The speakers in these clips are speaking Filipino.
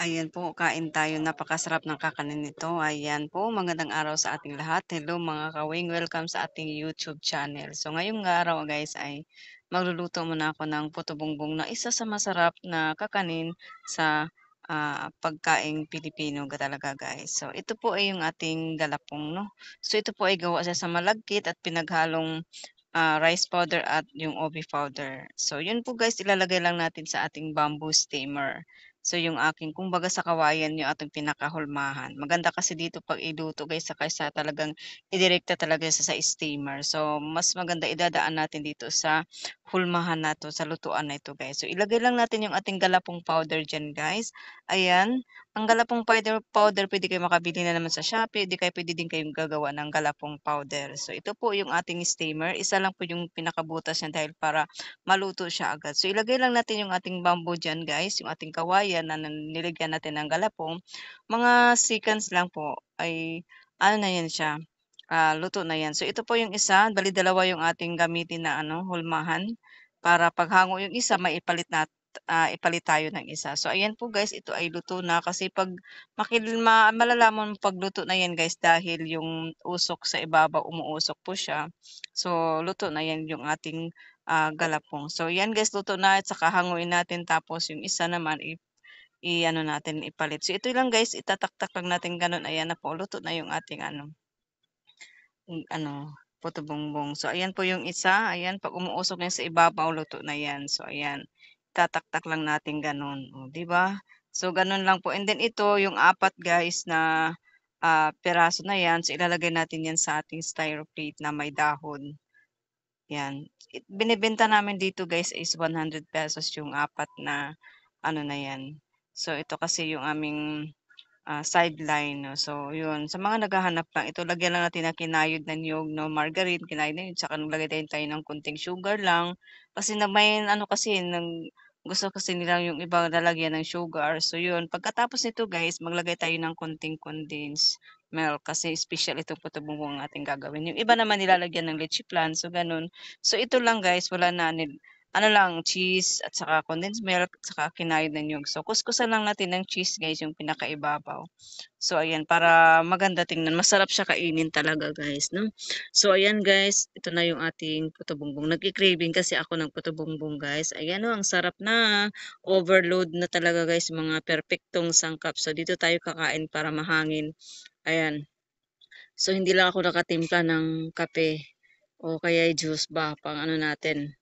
Ayan po, kain tayo. Napakasarap ng kakanin nito. Ayan po, magandang araw sa ating lahat. Hello mga kawing, welcome sa ating YouTube channel. So ngayong araw guys ay magluluto muna ako ng puto bumbong na isa sa masarap na kakanin sa pagkaing Pilipino talaga guys. So ito po ay yung ating galapong no. So ito po ay gawa siya sa malagkit at pinaghalong rice powder at yung obi powder. So yun po guys, ilalagay lang natin sa ating bamboo steamer. So yung aking kumbaga sa kawayan yung ating pinakahulmahan. Maganda kasi dito 'pag iluto guys kaysa talagang idirekta talaga sa steamer. So mas maganda idadaan natin dito sa hulmahan na 'to, sa lutuan na ito guys. So ilagay lang natin yung ating galapong powder diyan guys. Ayan, ang galapong powder puwede kayong makabili na naman sa Shopee, di kaya puwede din kayong gagawa ng galapong powder. So ito po yung ating steamer, isa lang po yung pinakabutas niya dahil para maluto siya agad. So ilagay lang natin yung ating bamboo diyan guys, yung ating kawayan na nilagyan natin ng galapong. Mga seconds lang po ay ano na yan siya, luto na yan. So ito po yung isa, bali dalawa yung ating gamitin na ano, hulmahan para paghango yung isa ipalit tayo ng isa. So ayan po guys, ito ay luto na kasi 'pag malalaman mo 'pag luto na yan guys dahil yung usok sa ibabaw umuusok po siya. So luto na yan yung ating galapong. So yan guys, luto na at saka hanguin natin tapos yung isa naman i-ano natin ipalit. So ito lang guys, itataktak lang natin gano'n, ayan na po luto na yung ating ano, puto bumbong. So ayan po yung isa, ayan 'pag umuusok na yan sa ibabaw luto na yan. So ayan, itataktak lang natin gano'n, oh, 'di ba? So gano'n lang po and then ito yung apat guys na, piraso na yan, so ilalagay natin yan sa ating styro plate na may dahon. Yan, binebenta namin dito guys is ₱100 yung apat na ano na yan. So ito kasi yung aming, sideline 'no. So yun, sa mga naghahanap lang ito lagyan lang natin ng kinayod na niyog 'no, margarine, kinayod na yun tsaka maglagay din tayo ng konting sugar lang. Kasi na may ano kasi gusto kasi nila yung iba lalagyan ng sugar. So yun, pagkatapos nito guys maglagay tayo ng konting condensed milk kasi special itong puto bumbong ang ating gagawin. Yung iba naman nilalagyan ng leche flan, so gano'n. So ito lang guys, wala na ano lang cheese at saka condensed milk at saka kinayod na niyog. So kuskusan lang natin ng cheese guys yung pinakaibabaw. So ayan, para maganda tingnan, masarap siya kainin talaga guys 'no. So ayan guys, ito na yung ating puto bumbong. Nagki-craving kasi ako ng puto bumbong guys. Ayan oh, ang sarap na. Overload na talaga guys, mga perpektong sangkap. So dito tayo kakain para mahangin. Ayan. So hindi lang ako nakatimpla ng kape o kaya juice ba pang ano natin,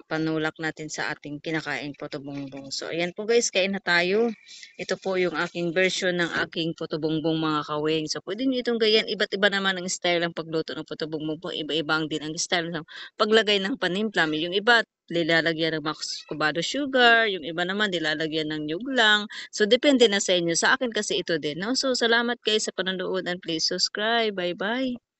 panulak natin sa ating kinakaing puto bumbong. So ayan po guys, kain na tayo. Ito po yung aking version ng aking puto bumbong mga kawing. So pwede niyo itong gayan, iba't iba naman ang style ng pagluto ng puto bumbong po. Iba-ibang din ang style ng paglagay ng panimpla. Yung iba nilalagyan ng kubado sugar, yung iba naman nilalagyan ng nyug lang. So depende na sa inyo. Sa akin kasi ito din, no? So salamat guys sa panonood and please subscribe. Bye bye.